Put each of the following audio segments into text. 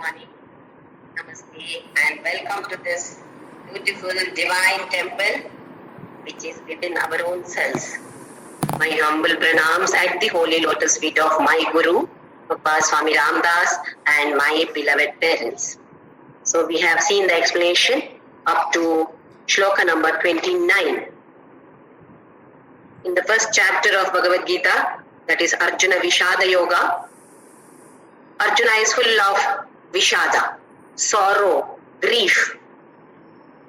morning, namaste, and welcome to this beautiful divine temple which is within our own selves. My humble pranams at the holy lotus feet of my Guru, Papa Swami Ramdas, and my beloved parents. So we have seen the explanation up to Shloka number 29. In the first chapter of Bhagavadgita, that is Arjuna Vishada Yoga, Arjuna is full of Vishada, sorrow, grief,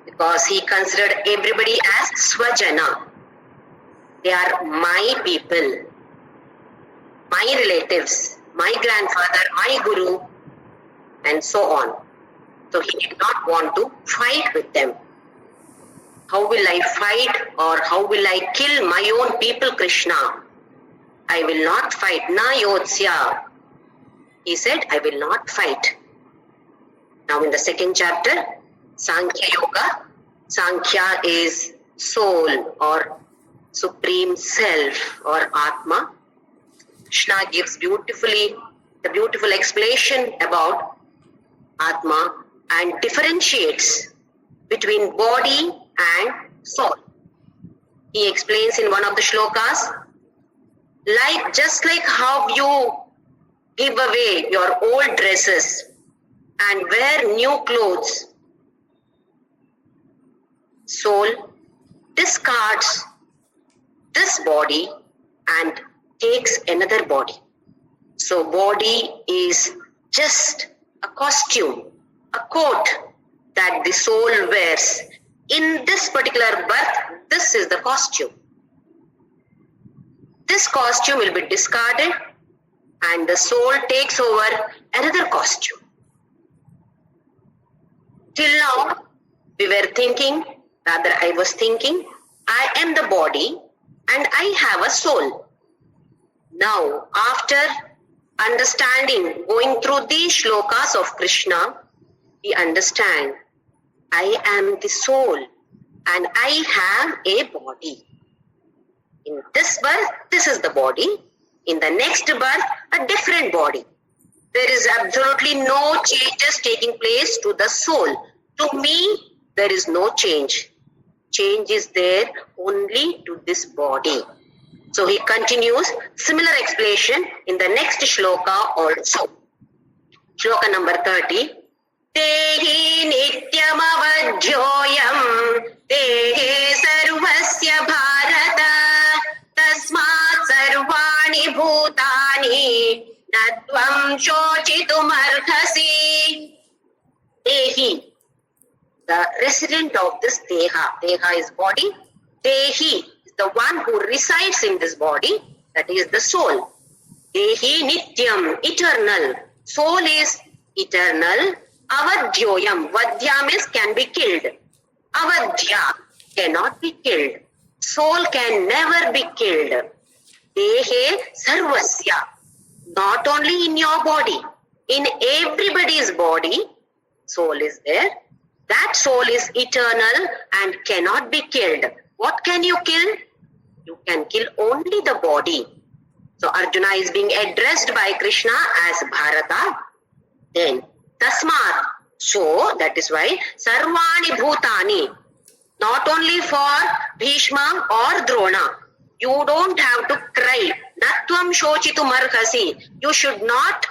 because he considered everybody as Swajana. They are my people, my relatives, my grandfather, my Guru, and so on. So he did not want to fight with them. How will I fight, or how will I kill my own people, Krishna? I will not fight. Na yotsya. He said, I will not fight. Now in the second chapter, Sankhya Yoga. Sankhya is soul or supreme self or Atma. Krishna gives the beautiful explanation about Atma and differentiates between body and soul. He explains in one of the shlokas, just like how you give away your old dresses and wear new clothes, soul discards this body and takes another body. So body is just a costume, a coat that the soul wears. In this particular birth, this is the costume. This costume will be discarded and the soul takes over another costume. Till now, I was thinking, I am the body and I have a soul. Now, after understanding, going through these shlokas of Krishna, we understand, I am the soul and I have a body. In this birth, this is the body. In the next birth, a different body. There is absolutely no changes taking place to the soul. To me, there is no change. Change is there only to this body. So he continues similar explanation in the next shloka also. Shloka number 30. Tehi nityam avadhyoyam tehe sarvasya bharata tasmat sarvani bhutani natvam shochitum arhasi. Tehi, the resident of this Deha. Deha is body. Dehi is the one who resides in this body. That is the soul. Dehi nityam, eternal. Soul is eternal. Avadhyoyam. Vadhya means can be killed. Avadhya cannot be killed. Soul can never be killed. Dehe sarvasya. Not only in your body, in everybody's body, soul is there. That soul is eternal and cannot be killed. What can you kill? You can kill only the body. So Arjuna is being addressed by Krishna as Bharata. Then Tasmat. So that is why Sarvani Bhutani. Not only for Bhishma or Drona. You don't have to cry. Natvam shochitum arhasi. You should not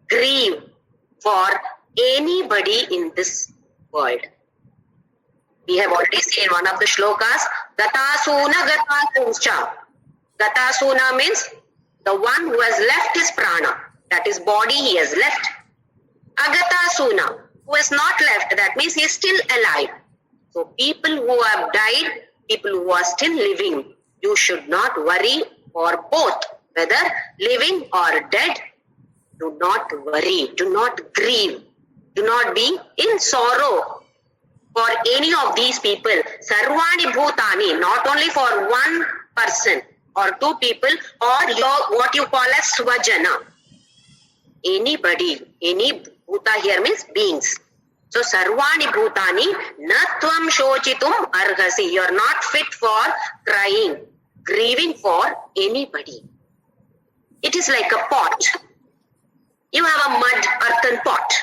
grieve for anybody in this world. We have already seen one of the shlokas, Gatasuna Gatasuncha. Gatasuna means the one who has left his prana. That is body he has left. Agatasuna, who has not left, that means he is still alive. So people who have died, people who are still living, you should not worry for both, whether living or dead. Do not worry, do not grieve, do not be in sorrow for any of these people. Sarvani Bhutani, not only for one person or two people or what you call as Swajana. Anybody, any Bhuta here means beings. So Sarvani Bhutani, Natvam Shochitum Arhasi. You are not fit for crying, grieving for anybody. It is like a pot. You have a mud earthen pot.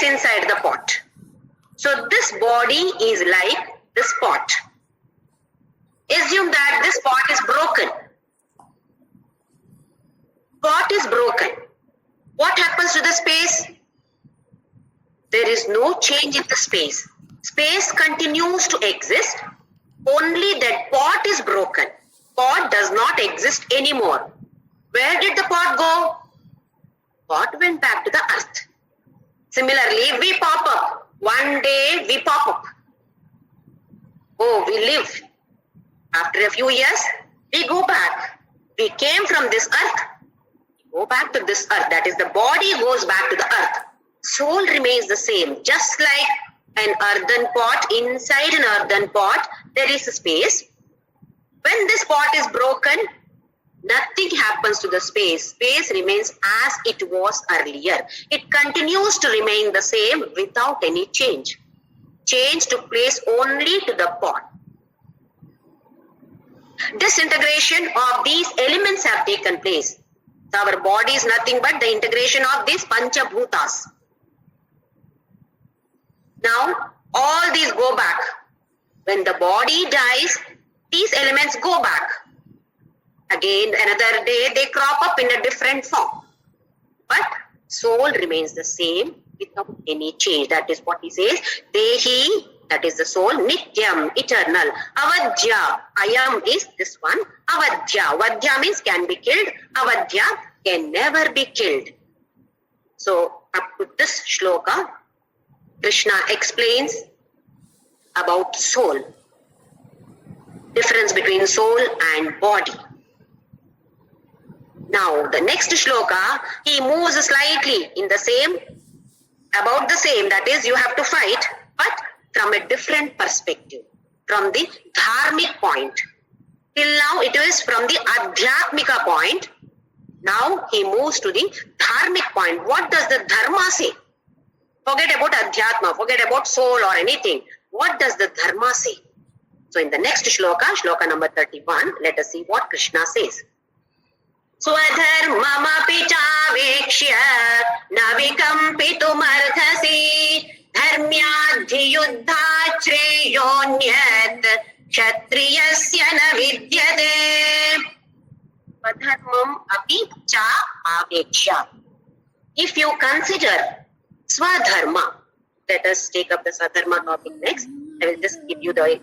space inside the pot. So this body is like this pot. Assume that this pot is broken. Pot is broken. What happens to the space? There is no change in the space. Space continues to exist. Only that pot is broken. Pot does not exist anymore. Where did the pot go? Pot went back to the earth. Similarly, we pop up. One day we pop up. Oh, we live. After a few years, we go back. We came from this earth. We go back to this earth. That is, the body goes back to the earth. Soul remains the same. Just like an earthen pot, inside an earthen pot, there is a space. When this pot is broken, nothing happens to the space. Space remains as it was earlier. It continues to remain the same without any change. Change took place only to the pot. Disintegration of these elements have taken place. So our body is nothing but the integration of these Panchabhutas. Now, all these go back. When the body dies, these elements go back. Again, another day, they crop up in a different form. But soul remains the same without any change. That is what he says. Dehi, that is the soul, Nityam, eternal. Avadhya, Ayam is this one. Avadhya, Vadhya means can be killed. Avadhya can never be killed. So, up to this shloka, Krishna explains about soul. Difference between soul and body. Now, the next shloka, he moves slightly in the same, about the same, that is, you have to fight, but from a different perspective, from the dharmic point. Till now, it is from the adhyatmika point. Now, he moves to the dharmic point. What does the dharma say? Forget about adhyatma, forget about soul or anything. What does the dharma say? So, in the next shloka, shloka number 31, let us see what Krishna says. Swadharmamapi chavekshya navikampitumardhasi dharmyadhiyuddha shreyonyat kshatriyasya na vidyate. Swadharmam api cha aveksha. If you consider swadharma, let us take up the swadharma topic next. I will just give you the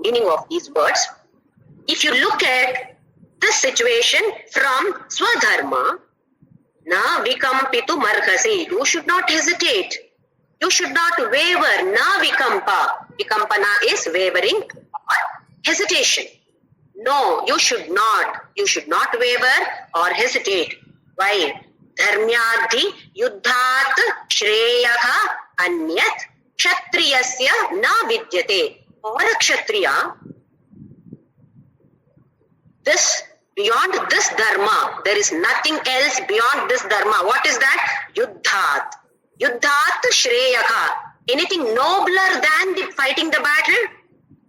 meaning of these words. If you look at this situation from swadharma, na vikampitu marhasi, you should not hesitate. You should not waver. Na vikampa. Vikampana is wavering or hesitation. No, you should not. You should not waver or hesitate. Why? Dharmyadhi yuddhat shreyaha anyat kshatriyasya na vidyate. For a kshatriya, this, beyond this dharma, there is nothing else beyond this dharma. What is that? Yuddhat. Yuddhat shreyaka. Anything nobler than the fighting the battle?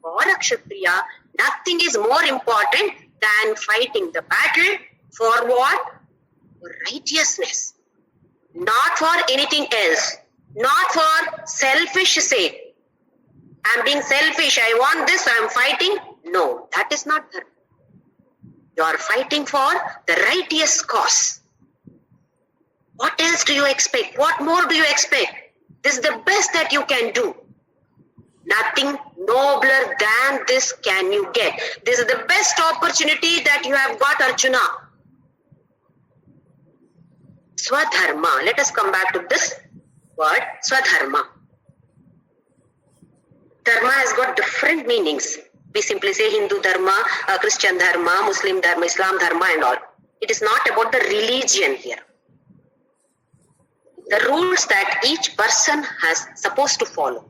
For a kshatriya, nothing is more important than fighting the battle. For what? For righteousness. Not for anything else. Not for selfish sake. I am being selfish. I want this. I am fighting. No, that is not dharma. You are fighting for the righteous cause. What else do you expect? What more do you expect? This is the best that you can do. Nothing nobler than this can you get. This is the best opportunity that you have got, Arjuna. Swadharma. Let us come back to this word, Swadharma. Dharma has got different meanings. We simply say Hindu Dharma, Christian Dharma, Muslim Dharma, Islam Dharma and all. It is not about the religion here. The rules that each person has supposed to follow.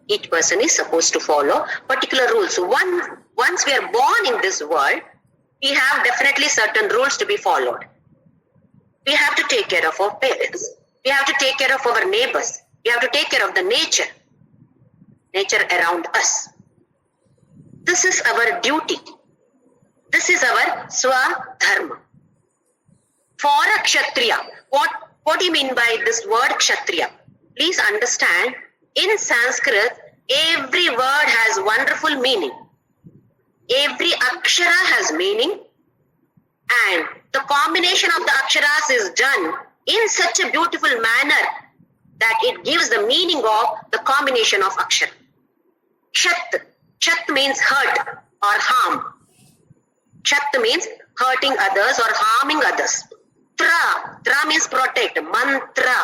Each person is supposed to follow particular rules. Once we are born in this world, we have definitely certain rules to be followed. We have to take care of our parents. We have to take care of our neighbors. We have to take care of the nature around us. This is our duty. This is our swadharma. For a kshatriya, what do you mean by this word kshatriya? Please understand, in Sanskrit, every word has wonderful meaning. Every akshara has meaning, and the combination of the aksharas is done in such a beautiful manner that it gives the meaning of the combination of akshara. Kshat. Kshat means hurt or harm. Kshat means hurting others or harming others. Tra. Tra means protect. Mantra.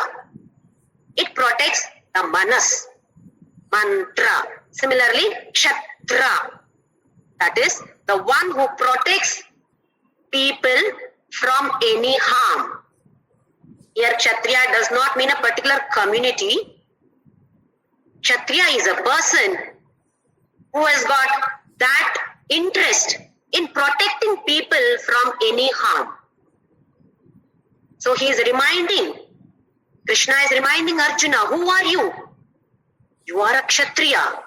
It protects the manas. Mantra. Similarly, Kshatra. That is the one who protects people from any harm. Here Kshatriya does not mean a particular community. Kshatriya is a person who has got that interest in protecting people from any harm. So he is reminding, Krishna is reminding Arjuna, who are you? You are a Kshatriya.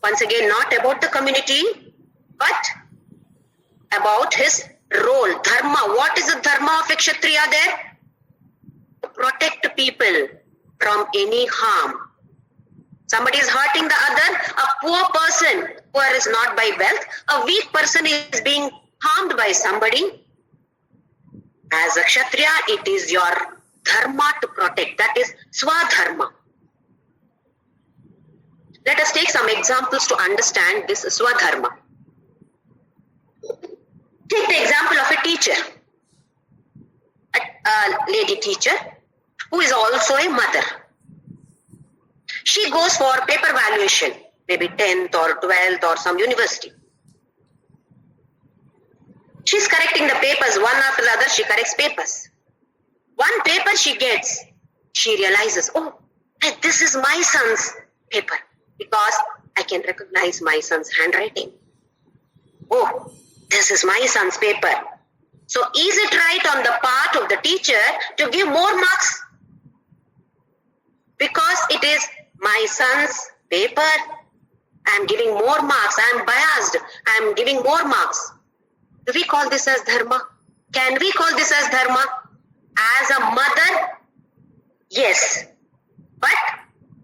Once again, not about the community, but about his role, dharma. What is the dharma of a Kshatriya there? To protect people from any harm. Somebody is hurting the other, a poor person who is not by wealth, a weak person is being harmed by somebody. As a Kshatriya, it is your dharma to protect. That is swadharma. Let us take some examples to understand this swadharma. Take the example of a teacher, a lady teacher who is also a mother. She goes for paper valuation, maybe 10th or 12th or some university. She's correcting the papers, one after the other she corrects papers. One paper she gets, she realizes, oh, this is my son's paper because I can recognize my son's handwriting. Oh, this is my son's paper. So is it right on the part of the teacher to give more marks? Because it is my son's paper, I am giving more marks. I am biased. I am giving more marks. Do we call this as dharma? Can we call this as dharma? As a mother, yes. But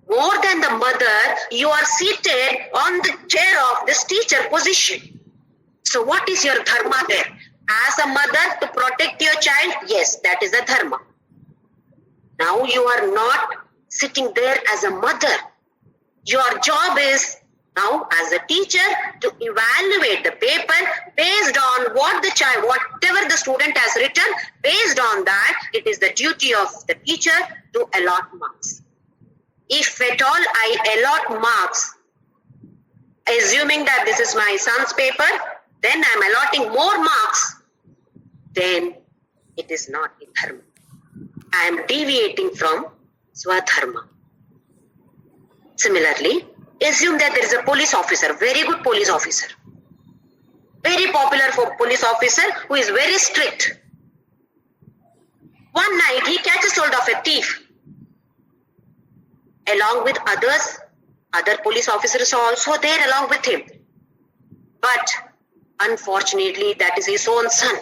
more than the mother, you are seated on the chair of this teacher position. So what is your dharma there? As a mother, to protect your child, yes, that is a dharma. Now you are not sitting there as a mother. Your job is now as a teacher to evaluate the paper based on what the child, whatever the student has written, based on that, it is the duty of the teacher to allot marks. If at all I allot marks, assuming that this is my son's paper, then I am allotting more marks, then it is not a dharma. I am deviating from swadharma. Similarly, assume that there is a police officer, very good police officer, very popular for police officer who is very strict. One night he catches hold of a thief. Along with others, other police officers are also there along with him. But unfortunately, that is his own son.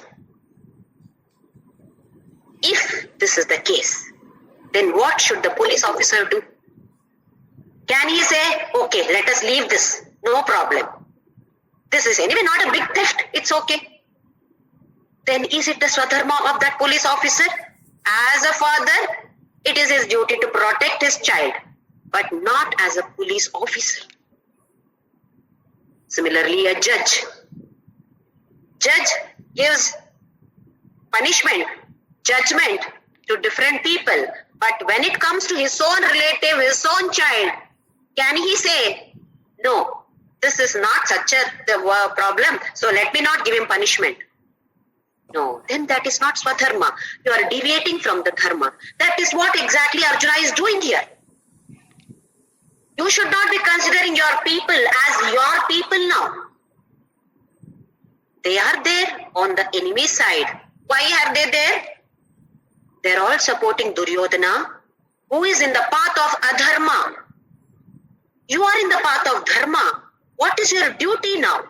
If this is the case, then what should the police officer do? Can he say, okay, let us leave this, no problem. This is anyway not a big theft, it's okay. Then is it the swadharma of that police officer? As a father, it is his duty to protect his child, but not as a police officer. Similarly, a judge. Judge gives punishment, judgment to different people, but when it comes to his own relative, his own child, can he say, no, this is not such a problem, so let me not give him punishment? No, then that is not swadharma. You are deviating from the dharma. That is what exactly Arjuna is doing here. You should not be considering your people as your people now. They are there on the enemy side. Why are they there? They are all supporting Duryodhana, who is in the path of adharma. You are in the path of dharma. What is your duty now?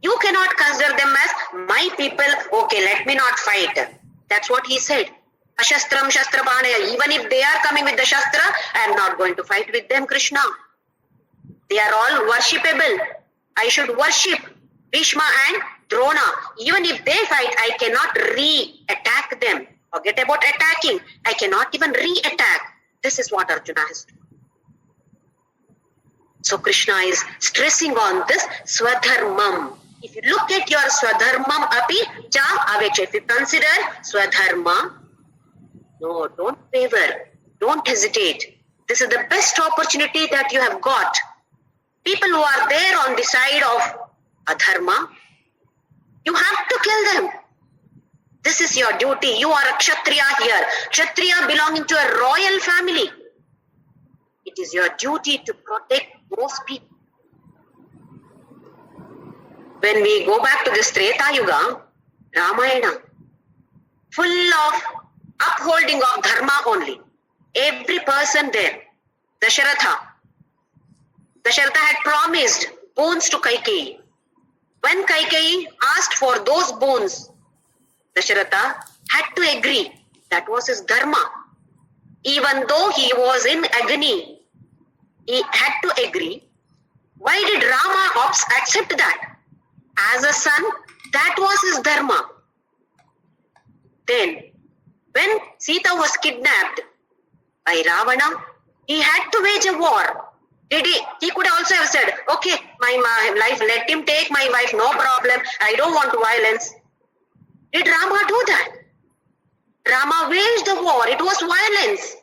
You cannot consider them as my people. Okay, let me not fight. That's what he said. Ashastram Shastrapanaya. Even if they are coming with the Shastra, I am not going to fight with them, Krishna. They are all worshipable. I should worship Bhishma and Drona. Even if they fight, I cannot re-attack them. Forget about attacking. I cannot even re-attack. This is what Arjuna has to do. So Krishna is stressing on this Swadharmam. If you look at your Swadharmam api cha aveksha, if you consider Swadharma, no, don't waver, don't hesitate. This is the best opportunity that you have got. People who are there on the side of Adharma, you have to kill them. This is your duty. You are a Kshatriya here. Kshatriya belonging to a royal family. It is your duty to protect those people. When we go back to this Treta Yuga, Ramayana, full of upholding of dharma only. Every person there. Dasharatha had promised boons to Kaikeyi. When Kaikeyi asked for those boons, Dasharatha had to agree. That was his dharma. Even though he was in agony, he had to agree. Why did Rama accept that? As a son, that was his dharma. Then, when Sita was kidnapped by Ravana, he had to wage a war. He could also have said, okay, my life, let him take my wife, no problem. I don't want violence. Did Rama do that? Rama waged the war. It was violence.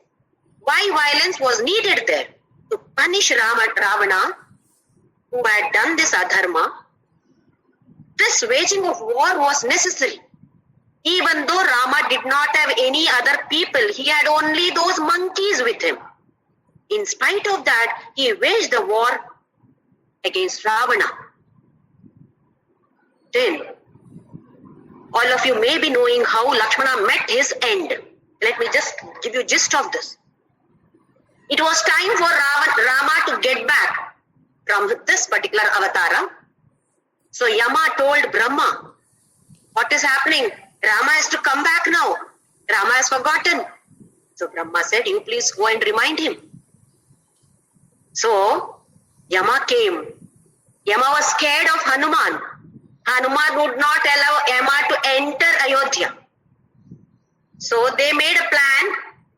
Why violence was needed there? To punish Ravana, who had done this adharma. This waging of war was necessary. Even though Rama did not have any other people, he had only those monkeys with him. In spite of that, he waged the war against Ravana. Then, all of you may be knowing how Lakshmana met his end. Let me just give you gist of this. It was time for Rama to get back from this particular avatara. So Yama told Brahma, what is happening? Rama has to come back now. Rama has forgotten. So Brahma said, you please go and remind him. So Yama came. Yama was scared of Hanuman. Hanuman would not allow Yama to enter Ayodhya. So they made a plan.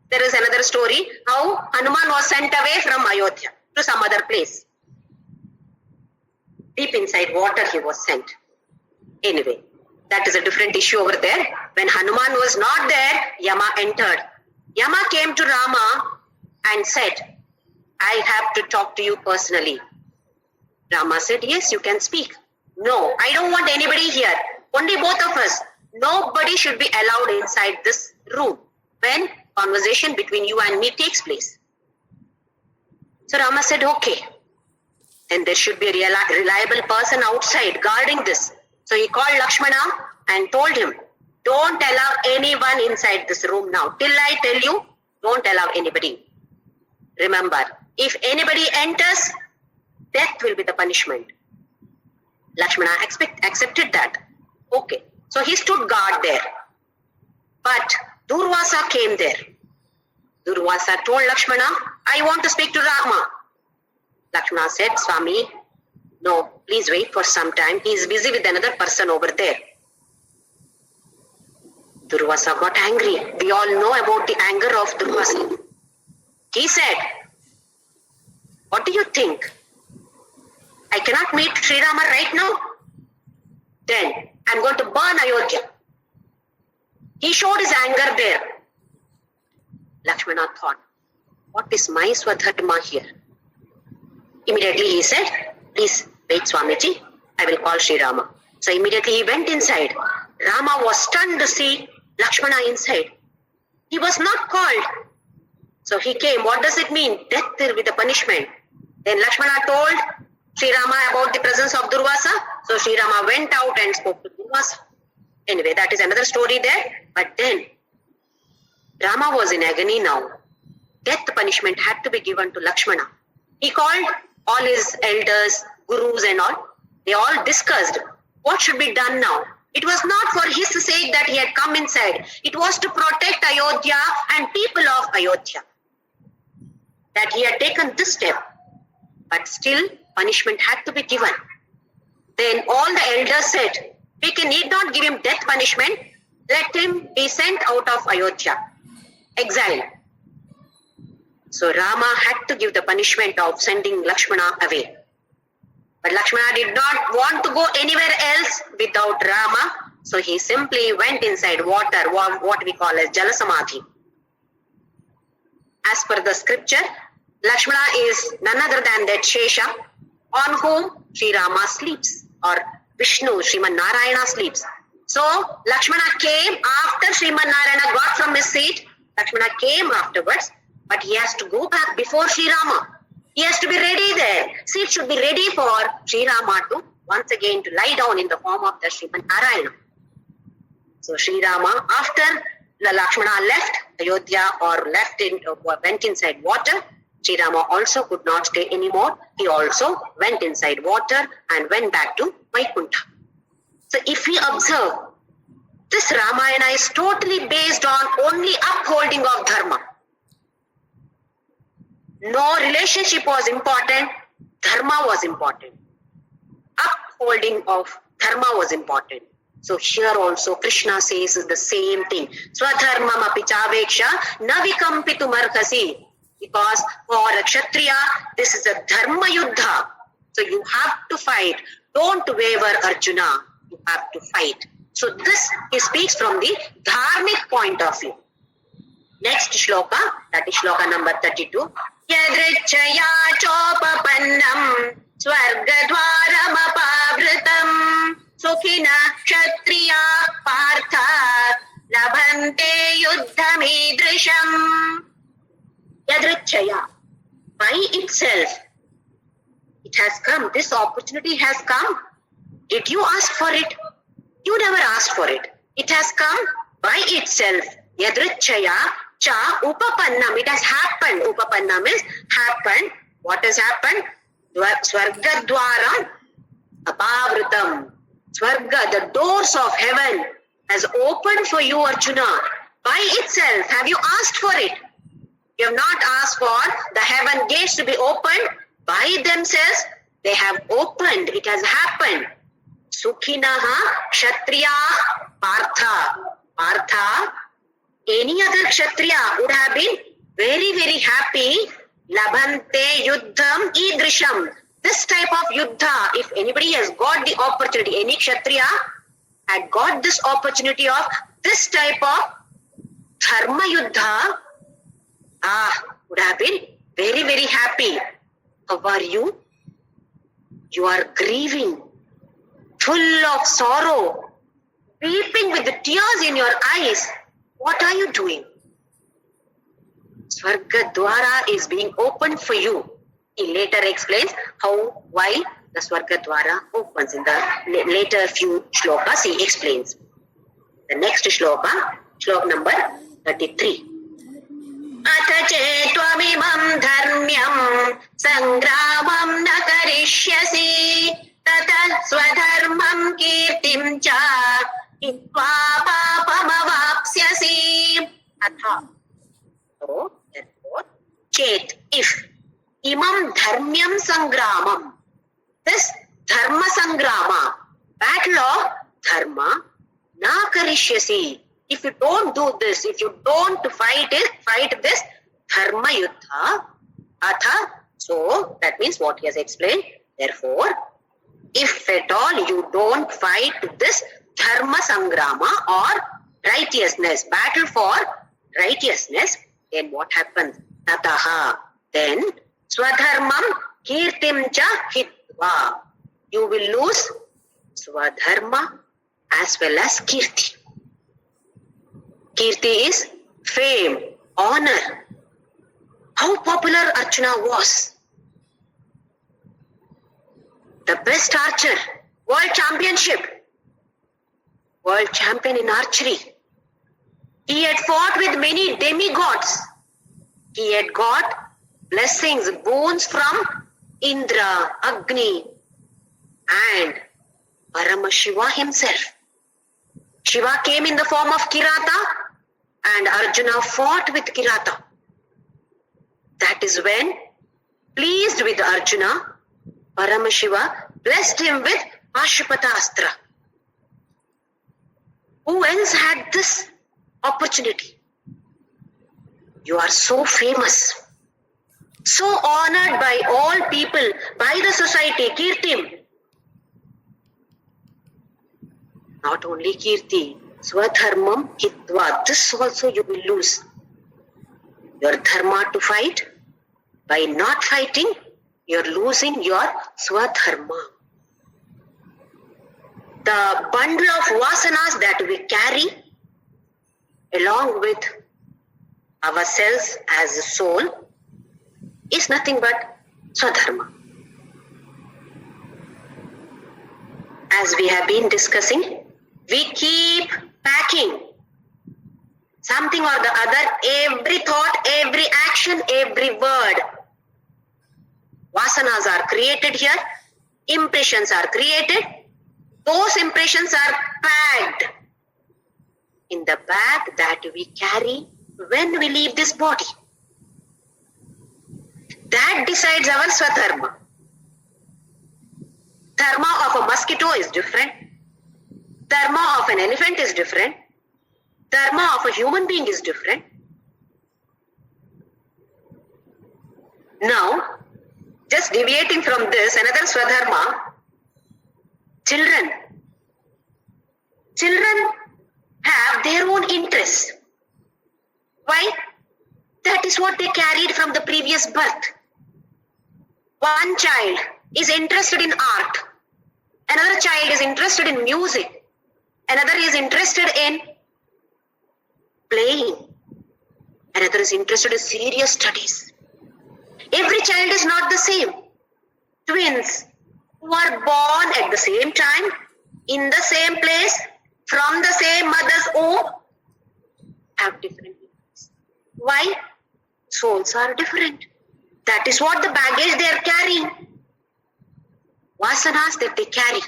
There is another story how Hanuman was sent away from Ayodhya to some other place. Deep inside water he was sent. Anyway, that is a different issue over there. When Hanuman was not there, Yama entered. Yama came to Rama and said, I have to talk to you personally. Rama said, yes, you can speak. No, I don't want anybody here. Only both of us. Nobody should be allowed inside this room when conversation between you and me takes place. So Rama said, okay. Then there should be a reliable person outside guarding this. So he called Lakshmana and told him, don't allow anyone inside this room now. Till I tell you, don't allow anybody. Remember, if anybody enters, death will be the punishment. Lakshmana accepted that. Okay. So he stood guard there. But Durvasa came there. Durvasa told Lakshmana, I want to speak to Rama. Lakshmana said, Swami, no, please wait for some time. He is busy with another person over there. Durvasa got angry. We all know about the anger of Durvasa. He said, what do you think? I cannot meet Sri Rama right now? Then I am going to burn Ayodhya. He showed his anger there. Lakshmana thought, what is my Swadharma here? Immediately he said, please wait Swamiji, I will call Sri Rama. So immediately he went inside. Rama was stunned to see Lakshmana inside. He was not called. So he came. What does it mean? Death will be the punishment. Then Lakshmana told Sri Rama about the presence of Durvasa. So Sri Rama went out and spoke to Durvasa. Anyway, that is another story there. But then Rama was in agony now. Death punishment had to be given to Lakshmana. He called all his elders, gurus and all. They all discussed what should be done now. It was not for his sake that he had come inside. It was to protect Ayodhya and people of Ayodhya that he had taken this step. But still, punishment had to be given. Then all the elders said, we need not give him death punishment. Let him be sent out of Ayodhya, exile. So Rama had to give the punishment of sending Lakshmana away. But Lakshmana did not want to go anywhere else without Rama. So he simply went inside water, what we call as Jala Samadhi. As per the scripture, Lakshmana is none other than that Shesha on whom Sri Rama sleeps, or Vishnu, Sriman Narayana sleeps. So Lakshmana came after Sriman Narayana got from his seat. Lakshmana came afterwards, but he has to go back before Sri Rama. He has to be ready there. Seat should be ready for Sri Rama to once again to lie down in the form of the Sriman Narayana. So Sri Rama, after Lakshmana left Ayodhya or went inside water, Sri Rama also could not stay anymore. He also went inside water and went back to Vaikuntha. So if we observe, this Ramayana is totally based on only upholding of dharma. No relationship was important, dharma was important. Upholding of dharma was important. So here also Krishna says the same thing. Swadharmam api chaveksha na vikampitum arhasi. Because for a Kshatriya, this is a dharma yuddha. So you have to fight. Don't waver, Arjuna. You have to fight. So this he speaks from the dharmic point of view. Next shloka, that is shloka number 32. Yadrichaya chopapannam swargadwaram apavritam sukhina kshatriya partha labhante yuddhamidrisham. Yadrichaya, by itself, it has come. This opportunity has come. Did you ask for it? You never asked for it. It has come by itself. Yadrichaya cha upapannam. It has happened. Upapannam is happened. What has happened? Swargadwaram apavritam. Swarga, the doors of heaven has opened for you, Arjuna. By itself. Have you asked for it? You have not asked for the heaven gates to be opened. By themselves, they have opened. It has happened. Sukhinaha Kshatriya Partha. Partha, any other Kshatriya would have been very, very happy. Labhante Yuddham Idrisham. This type of Yuddha, if anybody has got the opportunity, any Kshatriya had got this opportunity of this type of Dharma Yuddha, would have been very, very happy. How are you? You are grieving, full of sorrow, weeping with the tears in your eyes. What are you doing? Swarga Dwara is being opened for you. He later explains why the Swarga Dwara opens. In the later few shlokas, he explains. The next shloka, shloka number 33. Atha chettvamimam dharmyam sangramam na karishyasi tata swadharmam kirtim cha hitva papamavapsyasi. Atha. So, therefore, chet, if imam dharmyam sangramam, this dharma sangrama, battle of dharma, na karishyasi. If you don't do this, if you don't fight this dharma yuddha, atha, so that means what he has explained. Therefore, if at all you don't fight this dharma sangrama or righteousness, battle for righteousness, then what happens? Tataha, then swadharmam kirtim cha hitva. You will lose swadharma as well as kirti. Kirti is fame, honor. How popular Arjuna was. The best archer, world championship, world champion in archery. He had fought with many demigods. He had got blessings, boons from Indra, Agni, and Paramashiva himself. Shiva came in the form of Kirata and Arjuna fought with Kirata. That is when, pleased with Arjuna, Paramashiva blessed him with Pashupatastra. Who else had this opportunity? You are so famous, so honored by all people, by the society, Kirtim. Not only Kirti, Swadharmam Hitva, this also you will lose. Your dharma to fight, by not fighting, you're losing your Swadharma. The bundle of vasanas that we carry along with ourselves as a soul is nothing but Swadharma. As we have been discussing, we keep packing something or the other, every thought, every action, every word. Vasanas are created here, impressions are created, those impressions are packed in the bag that we carry when we leave this body. That decides our Swadharma. Dharma of a mosquito is different. Dharma of an elephant is different. Dharma of a human being is different. Now, just deviating from this, another Swadharma, children. Children have their own interests. Why? That is what they carried from the previous birth. One child is interested in art. Another child is interested in music. Another is interested in playing. Another is interested in serious studies. Every child is not the same. Twins who are born at the same time, in the same place, from the same mother's womb, have different needs. Why? Souls are different. That is what the baggage they are carrying. Vasanas that they carry.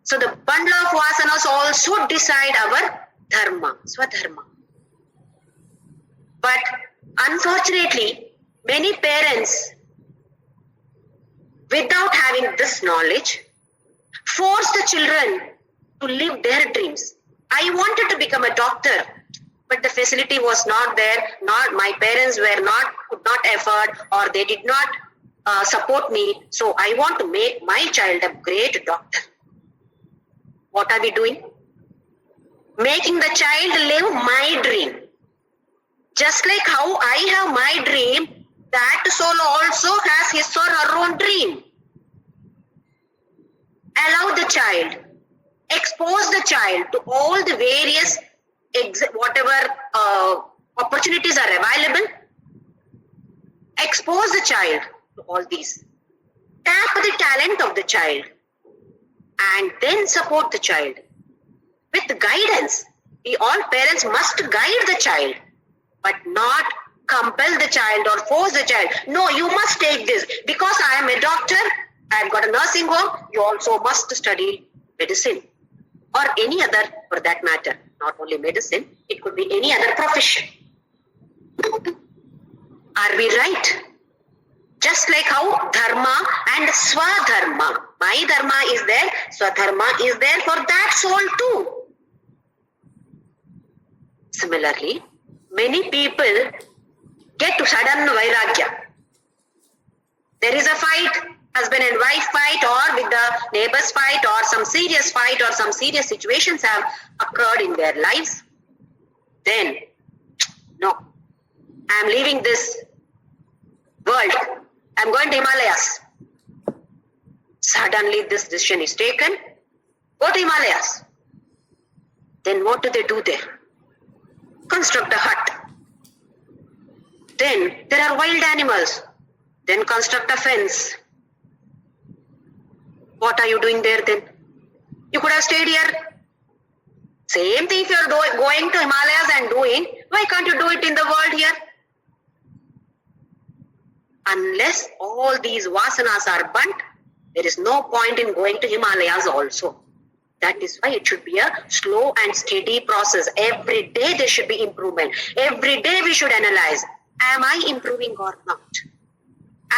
So the bundle of vasanas also decide our dharma, Swadharma. But unfortunately, many parents, without having this knowledge, force the children to live their dreams. I wanted to become a doctor, but the facility was not there. Not my parents could not afford, or they did not support me. So I want to make my child a great doctor. What are we doing? Making the child live my dream. Just like how I have my dream, that soul also has his or her own dream. Allow the child, expose the child to all the various whatever opportunities are available. Expose the child to all these. Tap the talent of the child and then support the child with guidance. We all parents must guide the child, but not compel the child or force the child. No, you must take this. Because I am a doctor, I have got a nursing home, you also must study medicine or any other for that matter. Not only medicine, it could be any other profession. Are we right? Just like how dharma and swadharma. My dharma is there, swadharma is there for that soul too. Similarly, many people get to sudden vairagya. There is a fight, husband and wife fight, or with the neighbors fight, or some serious fight, or some serious situations have occurred in their lives. Then, no, I am leaving this world. I am going to Himalayas. Suddenly this decision is taken. Go to Himalayas. Then what do they do there? Construct a hut. Then there are wild animals. Then construct a fence. What are you doing there then? You could have stayed here. Same thing if you are going to Himalayas and doing, why can't you do it in the world here? Unless all these vasanas are burnt, there is no point in going to Himalayas also. That is why it should be a slow and steady process. Every day there should be improvement. Every day we should analyze, am I improving or not?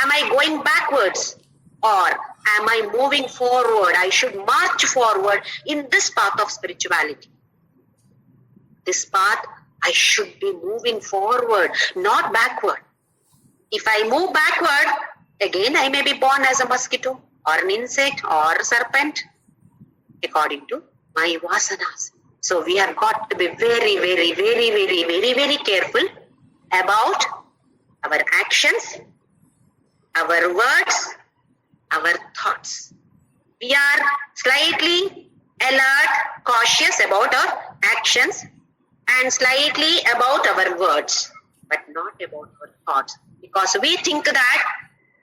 Am I going backwards or am I moving forward? I should march forward in this path of spirituality. This path, I should be moving forward, not backward. If I move backward, again I may be born as a mosquito or an insect or a serpent, according to my vasanas. So we have got to be very, very, very, very, very, very careful about our actions, our words, our thoughts. We are slightly alert, cautious about our actions and slightly about our words, but not about our thoughts. Because we think that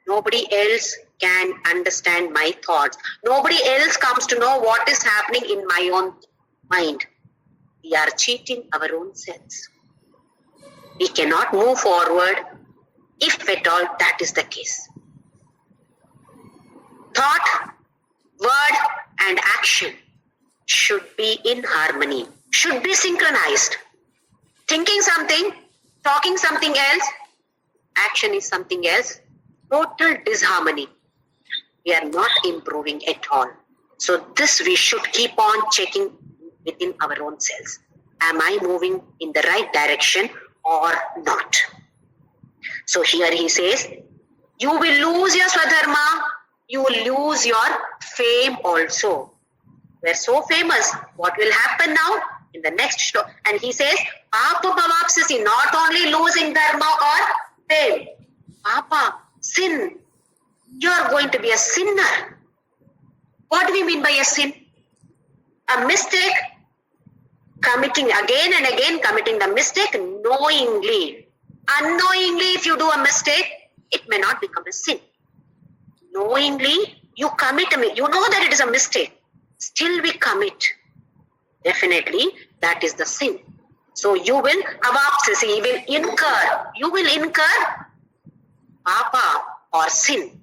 nobody else can understand my thoughts. Nobody else comes to know what is happening in my own mind. We are cheating our own selves. We cannot move forward if at all that is the case. Thought, word and action should be in harmony, should be synchronized. Thinking something, talking something else, action is something else. Total disharmony. We are not improving at all. So this we should keep on checking within our own selves. Am I moving in the right direction or not? So here he says, you will lose your swadharma, you will lose your fame also. We are so famous. What will happen now? In the next shloka. And he says, Papa bhavapsasi, not only losing dharma or fame. Papa, sin. You are going to be a sinner. What do we mean by a sin? A mistake, committing again and again, committing the mistake knowingly. Unknowingly, if you do a mistake, it may not become a sin. Knowingly, you commit a mistake. You know that it is a mistake. Still we commit. Definitely, that is the sin. So you will avapsasi, you will incur papa or sin.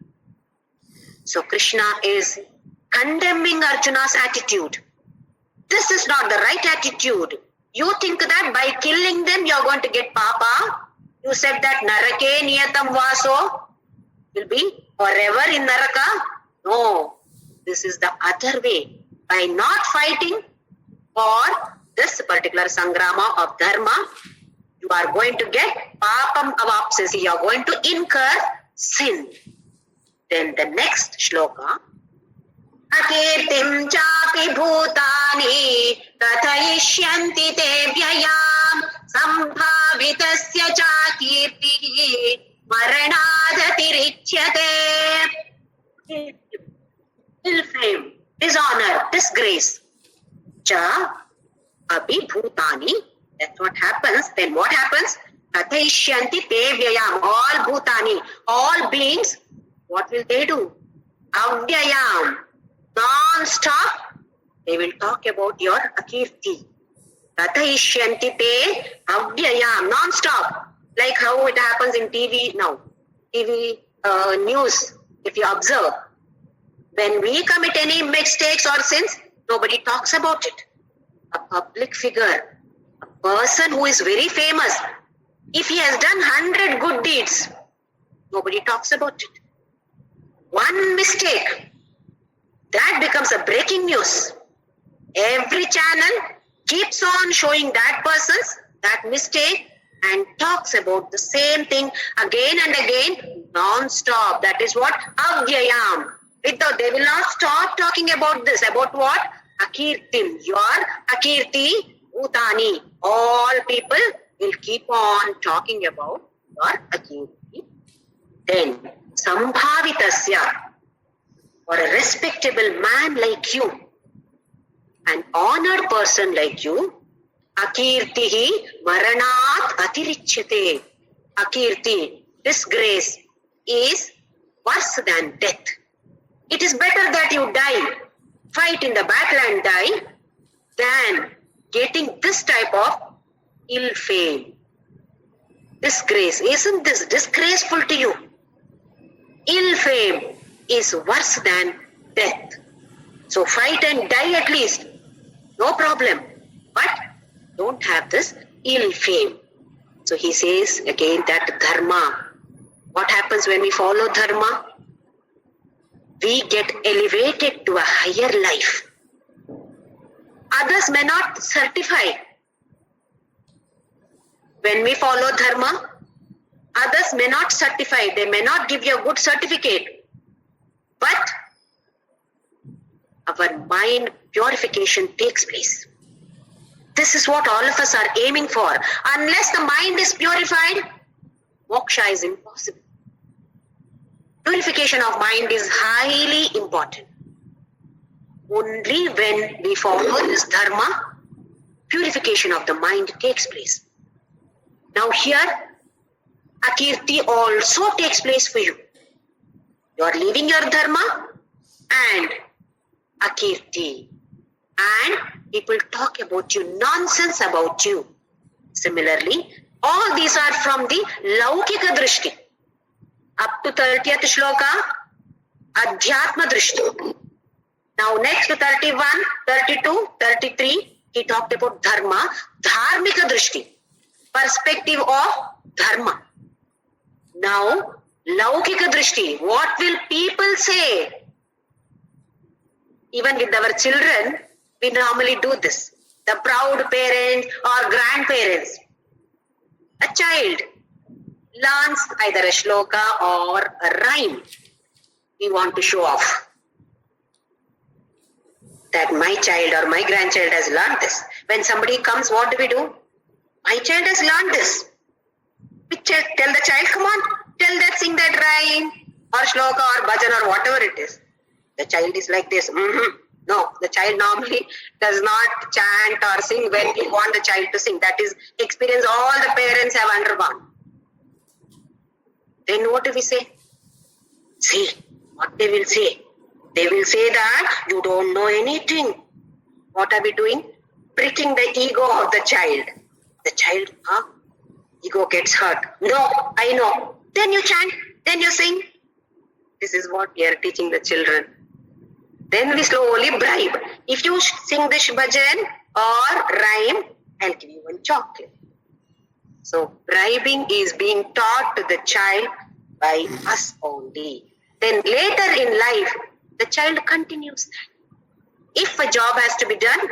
So Krishna is condemning Arjuna's attitude. This is not the right attitude. You think that by killing them you are going to get papa. You said that narake niyatam vaso will be forever in naraka. No, this is the other way. By not fighting for this particular sangrama of dharma, you are going to get papam avapsasi. You are going to incur sin. Then the next shloka, akirtim chapi bhutani tathayishyanti te vyayam sambhavitasya chakirti maranadatirichyate. Ill fame, dishonor, disgrace. Cha abhi bhutani. That's what happens. Then what happens? Tathayishyanti te vyayam. All bhutani, all beings, what will they do? Avyayam. Non-stop, they will talk about your akirti. Tathayishyanti te avyayam. Non-stop. Like how it happens in TV now. TV news, if you observe. When we commit any mistakes or sins, nobody talks about it. A public figure, a person who is very famous, if he has done 100 good deeds, nobody talks about it. One mistake, that becomes a breaking news. Every channel keeps on showing that person's, that mistake and talks about the same thing again and again, non-stop. That is what? Avyayam. They will not stop talking about this. About what? Akirtim. Your akirti, bhutani. All people will keep on talking about your akirti. Then, sambhavitasya. For a respectable man like you, an honored person like you, akirtihi maranat atirichyate. Akirti, disgrace, is worse than death. It is better that you die, fight in the battle and die, than getting this type of ill fame. Disgrace, isn't this disgraceful to you? Ill fame is worse than death. So fight and die at least. no problem. But don't have this ill fame. So he says again that dharma. What happens when we follow dharma? We get elevated to a higher life. Others may not certify. When we follow dharma, others may not certify. They may not give you a good certificate. But our mind purification takes place. This is what all of us are aiming for. Unless the mind is purified, moksha is impossible. Purification of mind is highly important. Only when we follow this dharma, purification of the mind takes place. Now here, akirti also takes place for you. You are leaving your dharma and akirti. And people talk about you, nonsense about you. Similarly, all these are from the laukika drishti. Up to 30th shloka, adhyatma drishti. Now next to 31, 32, 33, he talked about dharma, dharmika drishti, perspective of dharma. Now, laukika drishti, what will people say? Even with our children, we normally do this. The proud parents or grandparents. A child learns either a shloka or a rhyme. We want to show off that my child or my grandchild has learned this. When somebody comes, what do? My child has learned this. We tell the child, come on, tell that, sing that rhyme or shloka or bhajan or whatever it is. The child is like this. No, the child normally does not chant or sing when we want the child to sing. That is experience all the parents have undergone. Then what do we say? See what they will say. They will say that you don't know anything. What are we doing? Pricking the ego of the child. The child, ego gets hurt. No, I know. Then you chant, then you sing. This is what we are teaching the children. Then we slowly bribe. If you sing this bhajan or rhyme, I'll give you one chocolate. So bribing is being taught to the child by us only. Then later in life, the child continues that. If a job has to be done,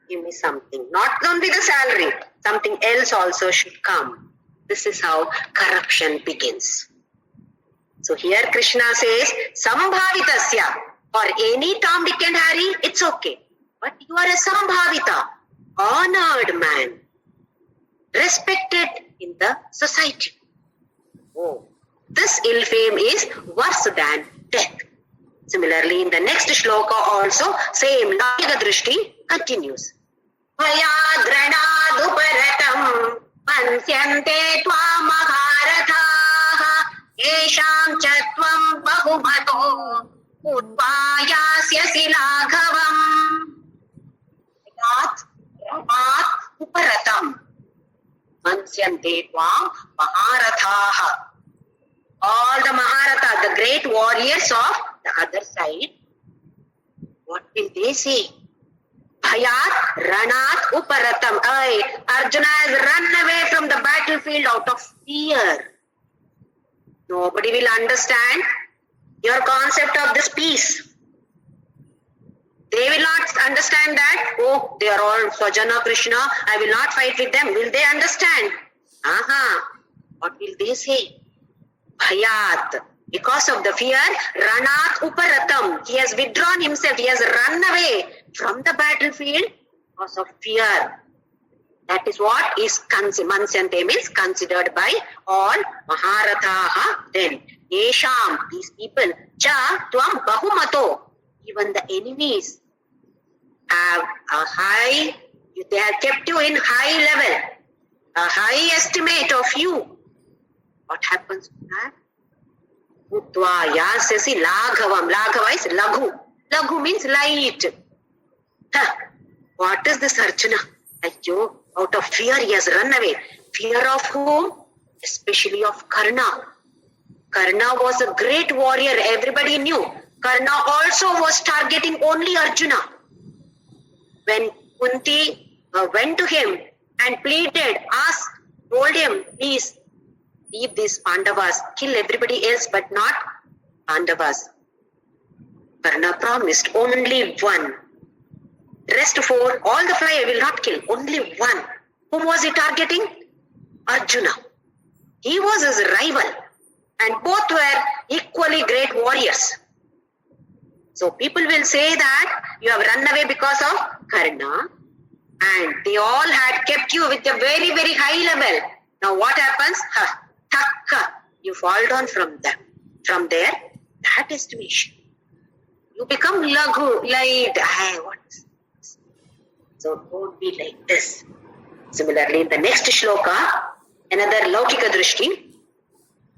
give me something. Not only the salary, something else also should come. This is how corruption begins. So here Krishna says, Sambhavitasya. For any Tom, Dick and Harry, it's okay. But you are a Sambhavita, honored man, respected in the society. Oh, this ill fame is worse than death. Similarly, in the next shloka also, same Laukika Drishti continues. Vayadranaduparatam pansyante tvam maharathaha yesham chatvam bahumato udvayasyasi laghavam. Vayadranad uparatam pansyante tvam maharathaha. All the Maharata, the great warriors of the other side, what will they say? Bhayat ranat uparatam. Arjuna has run away from the battlefield out of fear. Nobody will understand your concept of this peace. They will not understand that, oh, they are all Swajana Krishna, I will not fight with them. Will they understand? What will they say? Bhayat. Because of the fear, ranat uparatam. He has withdrawn himself. He has run away from the battlefield because of fear. That is what is mansyante means considered by all Maharathaha. Then, Yesham, these people, cha tvam bahumato. Even the enemies have a high, they have kept you in high level, a high estimate of you. What happens to that? Utva yasyasi laghavam. Laghava is laghu. Laghu means light. What is this Arjuna? Ayyo, out of fear he has run away. Fear of whom? Especially of Karna. Karna was a great warrior. Everybody knew. Karna also was targeting only Arjuna. When Kunti went to him and pleaded, asked, told him, please leave these Pandavas, kill everybody else but not Pandavas. Karna promised only one. Rest four, all the 5 I will not kill, only one. Whom was he targeting? Arjuna. He was his rival and both were equally great warriors. So people will say that you have run away because of Karna and they all had kept you with a very, very high level. Now what happens? You fall down from them. From there, that estimation. You become laghu, light. What is this? So don't be like this. Similarly, in the next shloka, another laukika drishti.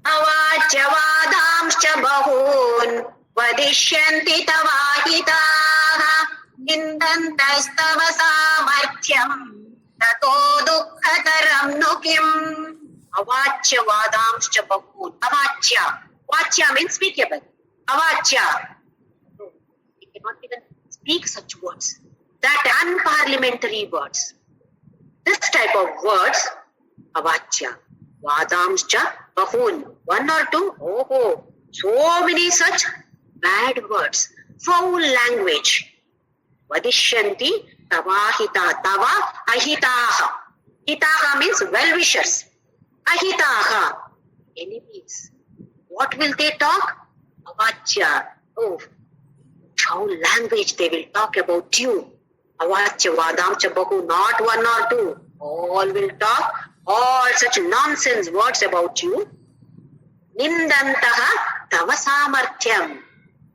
Avachavadamscha bahun vadishyanti tavahitaha nindantastava samarthyam tato dukkataram nukim. Avachavadamscha bahun. Avachya. Vachya means speakable. Avachya. You cannot even speak such words. That unparliamentary words. This type of words, avachya, vadamscha, bahun, 1 or 2, oh, so many such bad words, foul language. Vadishyanti tavahita, tava ahitaha. Hitaha means well-wishers. Ahitaha, enemies. What will they talk? Avachya, oh, foul language they will talk about you. Avachya vadamcha bahu, not 1 or 2. All will talk all such nonsense words about you. Nindantaha tava samarthyam.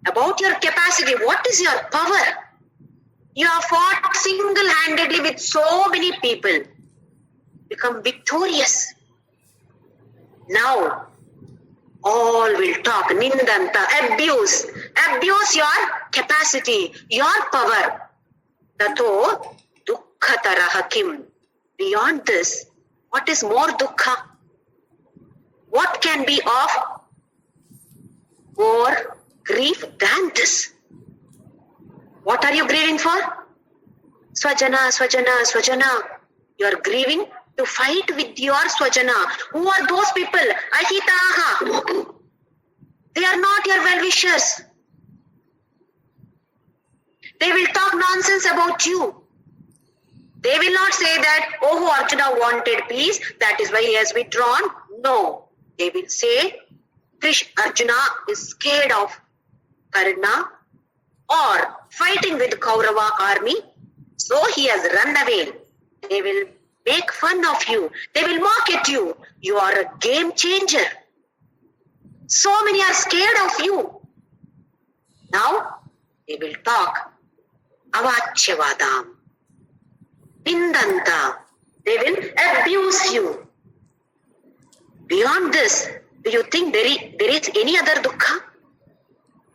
About your capacity, what is your power? You have fought single-handedly with so many people. Become victorious. Now, all will talk. Nindanta, abuse. Abuse your capacity, your power. Tato dukkhataraha kim. Beyond this, what is more dukkha? What can be of more grief than this? What are you grieving for? Swajana, swajana, swajana. You are grieving to fight with your swajana. Who are those people? Ahitaha. They are not your well-wishers. They will talk nonsense about you. They will not say that, oh, Arjuna wanted peace, that is why he has withdrawn. No. They will say, Arjuna is scared of Karna or fighting with Kaurava army, so he has run away. They will make fun of you. They will mock at you. You are a game changer. So many are scared of you. Now, they will talk. Avachyavadam. Nindanta. They will abuse you. Beyond this, do you think there is any other dukkha?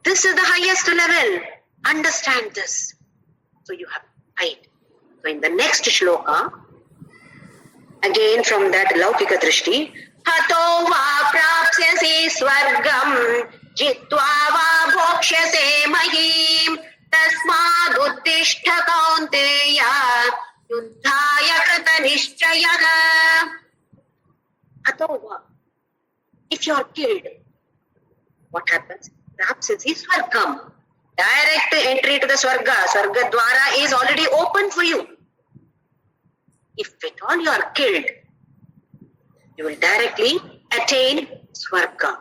This is the highest level. Understand this. So you have to fight. So in the next shloka, again from that laukika drishti, hato va prapsyasi swargam jitva va bhokshase mahim tasmad uttishta kaunteya yuddhaya krita nishchayaha. Hato va. If you are killed, what happens? Prapsyasi swargam. Direct entry to the Swarga. Swarga Dwara is already open for you. If at all you are killed, you will directly attain Swarga.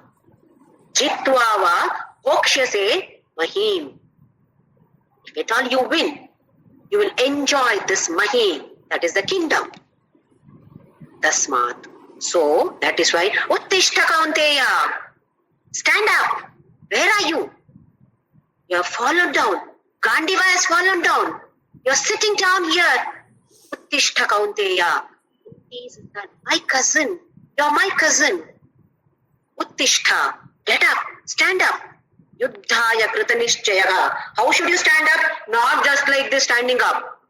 Jitvava Bhokshase Mahim. If at all you win, you will enjoy this Mahim. That is the kingdom. Tasmat. So, that is why Uttishta Kaunteya. Stand up. Where are you? You have fallen down. Gandiva has fallen down. You are sitting down here. Uttishta Kaunteya. He is my cousin. You are my cousin. Uttishta. Get up. Stand up. Yuddhaya krita nishchayaha. How should you stand up? Not just like this standing up.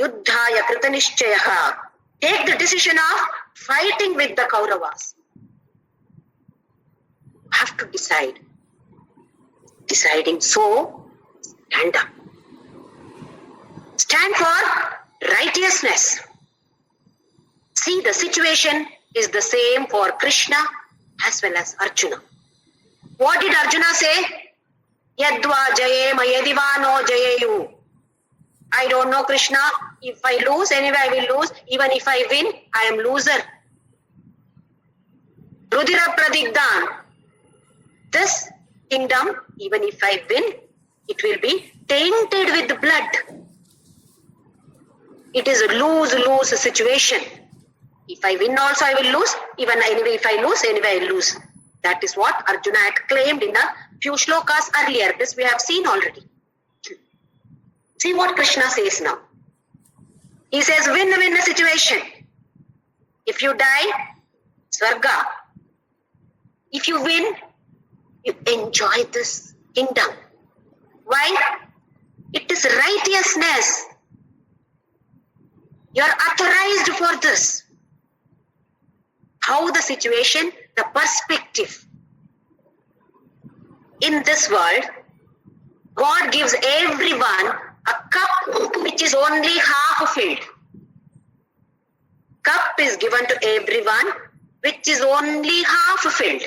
Yuddhaya krita nishchayaha. Take the decision of fighting with the Kauravas. You have to decide. Deciding so, stand up. Stand for righteousness. See, the situation is the same for Krishna as well as Arjuna. What did Arjuna say? Yadva jayema yadivano jayeyu. I don't know, Krishna. If I lose, anyway I will lose. Even if I win, I am loser. Rudira pradigdan. This kingdom, even if I win, it will be tainted with blood. It is a lose-lose situation. If I win also I will lose. Even anyway if I lose, anyway I will lose. That is what Arjuna had claimed in a few shlokas earlier. This we have seen already. See what Krishna says now. He says win-win situation. If you die, Swarga. If you win, you enjoy this kingdom. Why? It is righteousness. You are authorized for this. How the situation, the perspective. In this world, God gives everyone a cup which is only half filled. Cup is given to everyone which is only half filled.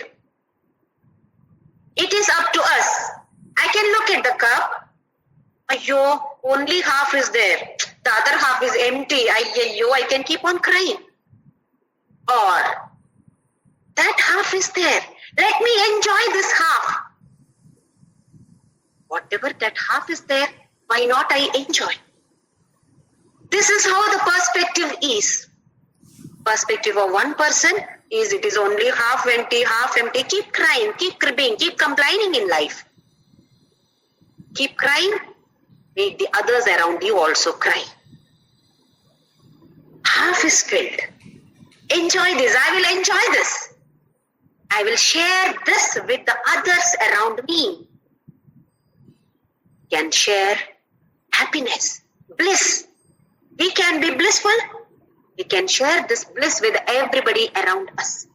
It is up to us. I can look at the cup. Ayyo, only half is there. The other half is empty. I can keep on crying. Or, that half is there. Let me enjoy this half. Whatever that half is there, why not I enjoy? This is how the perspective is. Perspective of one person is it is only half empty, half empty. Keep crying, keep cribbing, keep complaining in life. Keep crying, make the others around you also cry. Half is filled. Enjoy this. I will enjoy this. I will share this with the others around me. Can share happiness, bliss. We can be blissful. We can share this bliss with everybody around us.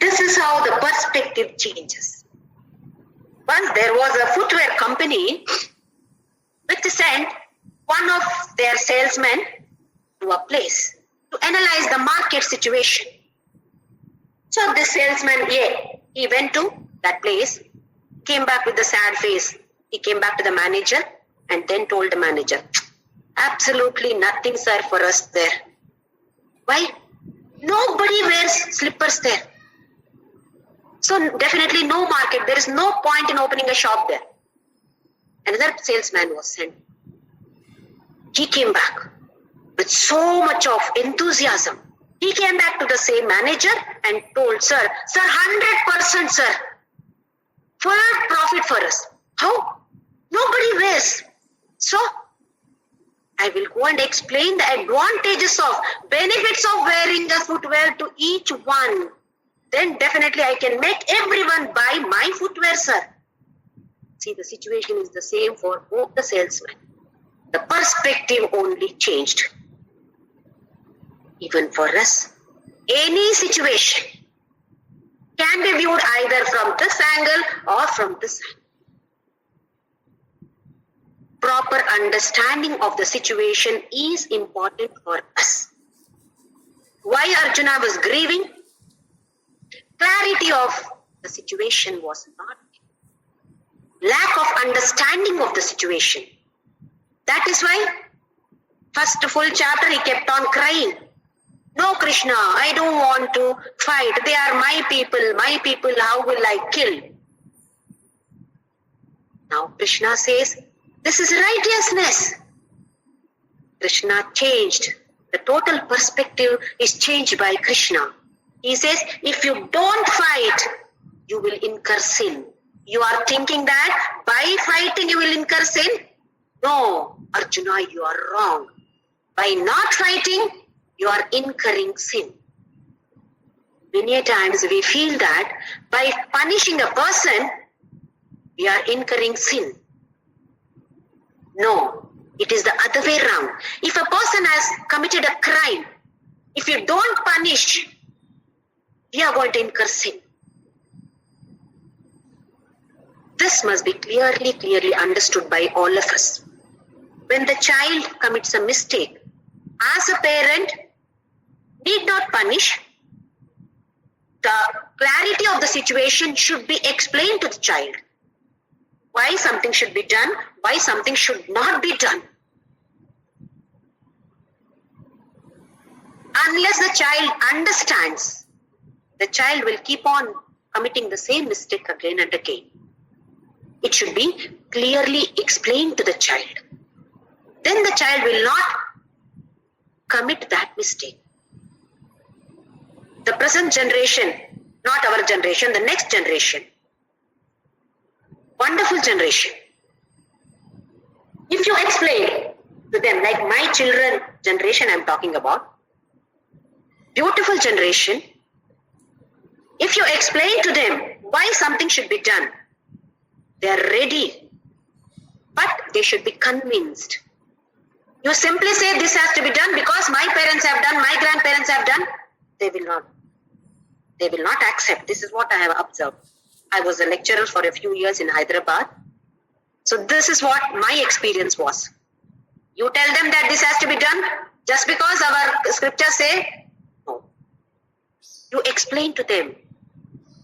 This is how the perspective changes. Once there was a footwear company which sent one of their salesmen to a place to analyze the market situation. So this salesman, he went to that place, came back with a sad face. He came back to the manager and then told the manager, absolutely nothing, sir, for us there. Why? Nobody wears slippers there. So definitely no market. There is no point in opening a shop there. Another salesman was sent. He came back with so much of enthusiasm. He came back to the same manager and told, sir, 100%, sir. Full profit for us. How? Nobody wears. So, I will go and explain the advantages of, benefits of wearing the footwear to each one. Then definitely I can make everyone buy my footwear, sir. See, the situation is the same for both the salesmen. The perspective only changed. Even for us, any situation can be viewed either from this angle or from this angle. Proper understanding of the situation is important for us. Why Arjuna was grieving? Clarity of the situation was not. Lack of understanding of the situation. That is why first full chapter he kept on crying. No, Krishna, I don't want to fight. They are my people, how will I kill? Now Krishna says, this is righteousness. Krishna changed. The total perspective is changed by Krishna. He says, if you don't fight, you will incur sin. You are thinking that by fighting you will incur sin? No, Arjuna, you are wrong. By not fighting, you are incurring sin. Many times we feel that by punishing a person, we are incurring sin. No, it is the other way around. If a person has committed a crime, if you don't punish, we are going to incur sin. This must be clearly understood by all of us. when the child commits a mistake, as a parent, need not punish. The clarity of the situation should be explained to the child. Why something should be done, why something should not be done. Unless the child understands, the child will keep on committing the same mistake again and again. It should be clearly explained to the child. Then the child will not commit that mistake. The present generation, not our generation, the next generation. Wonderful generation. If you explain to them, like my children generation I'm talking about, beautiful generation, if you explain to them why something should be done, they are ready, but they should be convinced. You simply say this has to be done because my parents have done, my grandparents have done, they will not. They will not accept. This is what I have observed. I was a lecturer for a few years in Hyderabad. So this is what my experience was. You tell them that this has to be done just because our scriptures say, no. You explain to them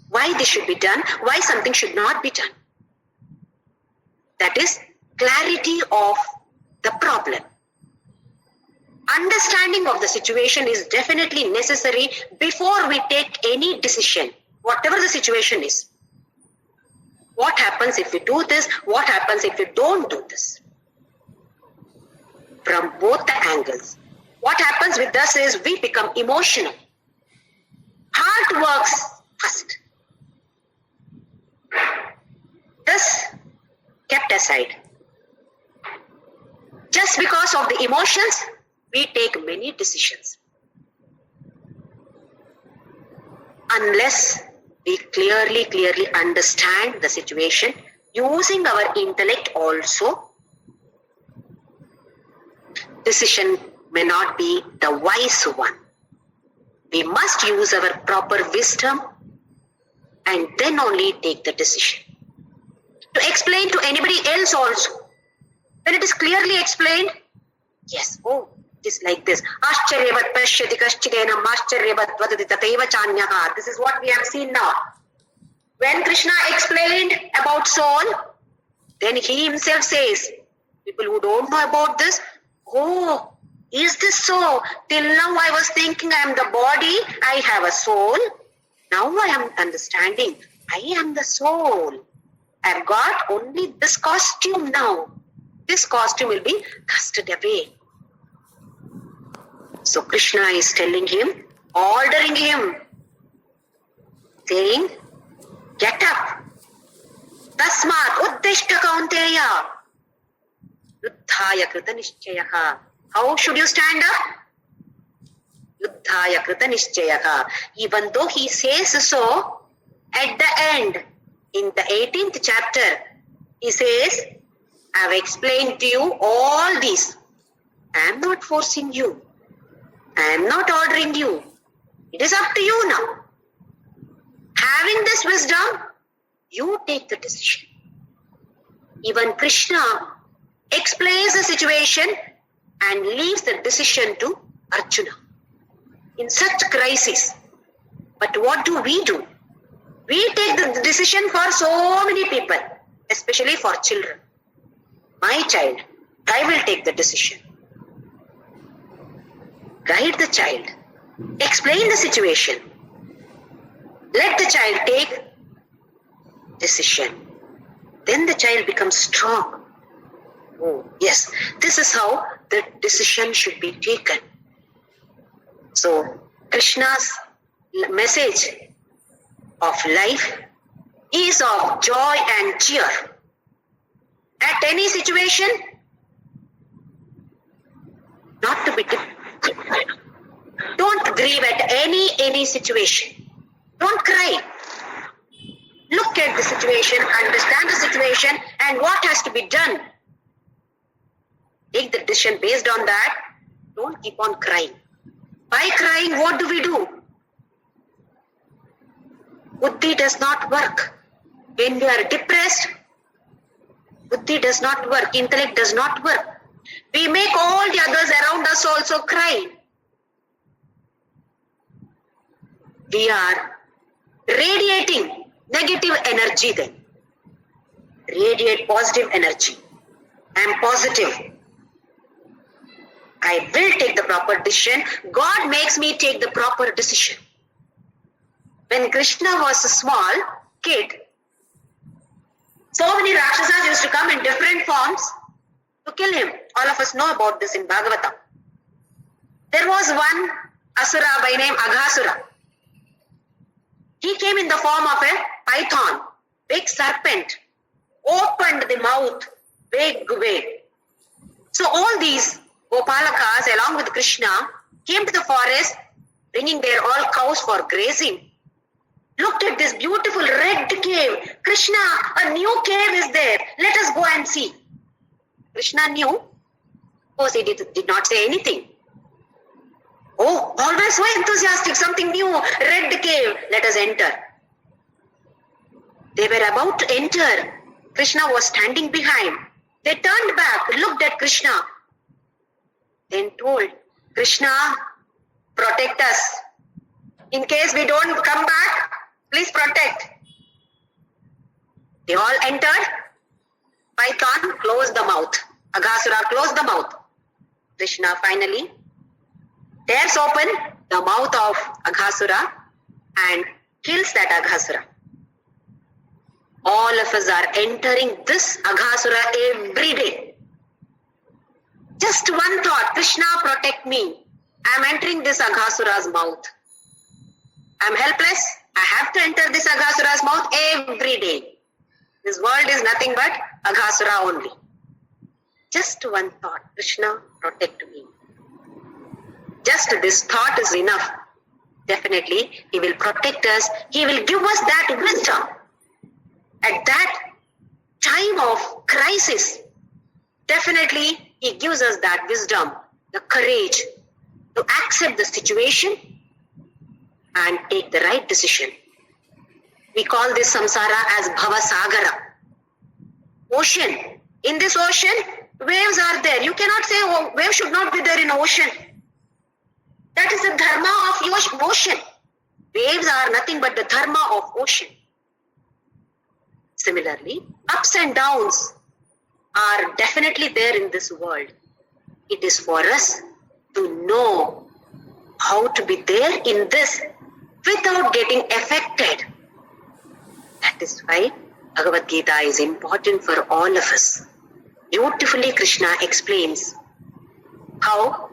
why this should be done, why something should not be done. That is clarity of the problem. Understanding of the situation is definitely necessary before we take any decision, whatever the situation is. What happens if we do this? What happens if we don't do this? From both the angles. What happens with us is we become emotional. Heart works first. This kept aside. Just because of the emotions, we take many decisions. Unless we clearly understand the situation, using our intellect also, decision may not be the wise one. We must use our proper wisdom and then only take the decision. To explain to anybody else also, when it is clearly explained, yes, oh, it is like this. Ascharyavat pashyati kaschidena mascharyavat vadati tateva chanyaha. This is what we have seen now. When Krishna explained about soul, then he himself says, people who don't know about this, oh, is this so? Till now I was thinking I am the body, I have a soul. Now I am understanding, I am the soul. I have got only this costume now. This costume will be casted away. So Krishna is telling him, ordering him, saying, get up. Tasmat uddishta kaunteya. Yuddhaya krita nishchayaha. How should you stand up? Yuddhaya krita nishchayaha. Even though he says so, at the end, in the 18th chapter, he says, I have explained to you all these. I am not forcing you. I am not ordering you. It is up to you now. Having this wisdom, you take the decision. Even Krishna explains the situation and leaves the decision to Arjuna in such crisis. But what do? We take the decision for so many people, especially for children. My child, I will take the decision. Guide the child. Explain the situation. Let the child take decision. Then the child becomes strong. Oh, yes, this is how the decision should be taken. So, Krishna's message of life is of joy and cheer. At any situation, not to be don't grieve at any situation. Don't cry. Look at the situation, understand the situation, and what has to be done. Take the decision based on that. Don't keep on crying. By crying, what do? Buddhi does not work. When we are depressed, Buddhi does not work. Intellect does not work. We make all the others around us also cry. We are radiating negative energy then. Radiate positive energy. I am positive. I will take the proper decision. God makes me take the proper decision. When Krishna was a small kid, so many Rakshasas used to come in different forms to kill him. All of us know about this in Bhagavatam. There was one Asura by name Aghasura. He came in the form of a python, big serpent, opened the mouth, big way. So all these Gopalakas along with Krishna came to the forest, bringing their all cows for grazing. Looked at this beautiful red cave. Krishna, a new cave is there. Let us go and see. Krishna knew. Of course, he did not say anything. Oh, always so enthusiastic, something new, red cave. Let us enter. They were about to enter. Krishna was standing behind. They turned back, looked at Krishna, then told, Krishna, protect us. In case we don't come back, please protect. They all entered. Python closed the mouth. Aghasura closed the mouth. Krishna finally tears open the mouth of Aghasura and kills that Aghasura. All of us are entering this Aghasura every day. Just one thought, Krishna, protect me. I am entering this Aghasura's mouth. I am helpless. I have to enter this Aghasura's mouth every day. This world is nothing but Aghasura only. Just one thought, Krishna, protect me. Just this thought is enough. Definitely, He will protect us. He will give us that wisdom. At that time of crisis, definitely He gives us that wisdom, the courage to accept the situation and take the right decision. We call this samsara as Bhava Sagara. Ocean. In this ocean, waves are there. You cannot say, oh, waves should not be there in ocean. That is the dharma of ocean. Waves are nothing but the dharma of ocean. Similarly, ups and downs are definitely there in this world. It is for us to know how to be there in this without getting affected. That is why Bhagavadgita is important for all of us. Beautifully, Krishna explains how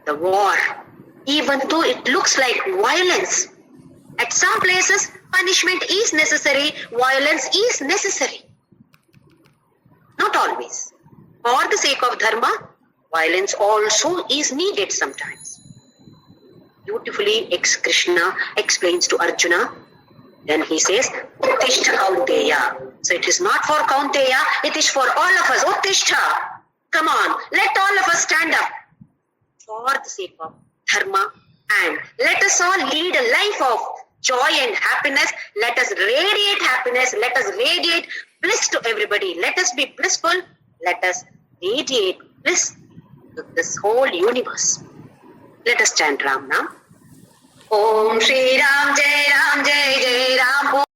the war, even though it looks like violence, at some places punishment is necessary, violence is necessary. Not always. For the sake of dharma, violence also is needed sometimes. Beautifully, Krishna explains to Arjuna. Then he says, Uttishta Kaunteya. So it is not for Kaunteya, it is for all of us. Uttishta. Come on, let all of us stand up for the sake of dharma, and let us all lead a life of joy and happiness. Let us radiate happiness. Let us radiate bliss to everybody. Let us be blissful. Let us radiate bliss to this whole universe. Let us chant Ram now. Om Shri Ram Jai Ram Jai Jai Ram.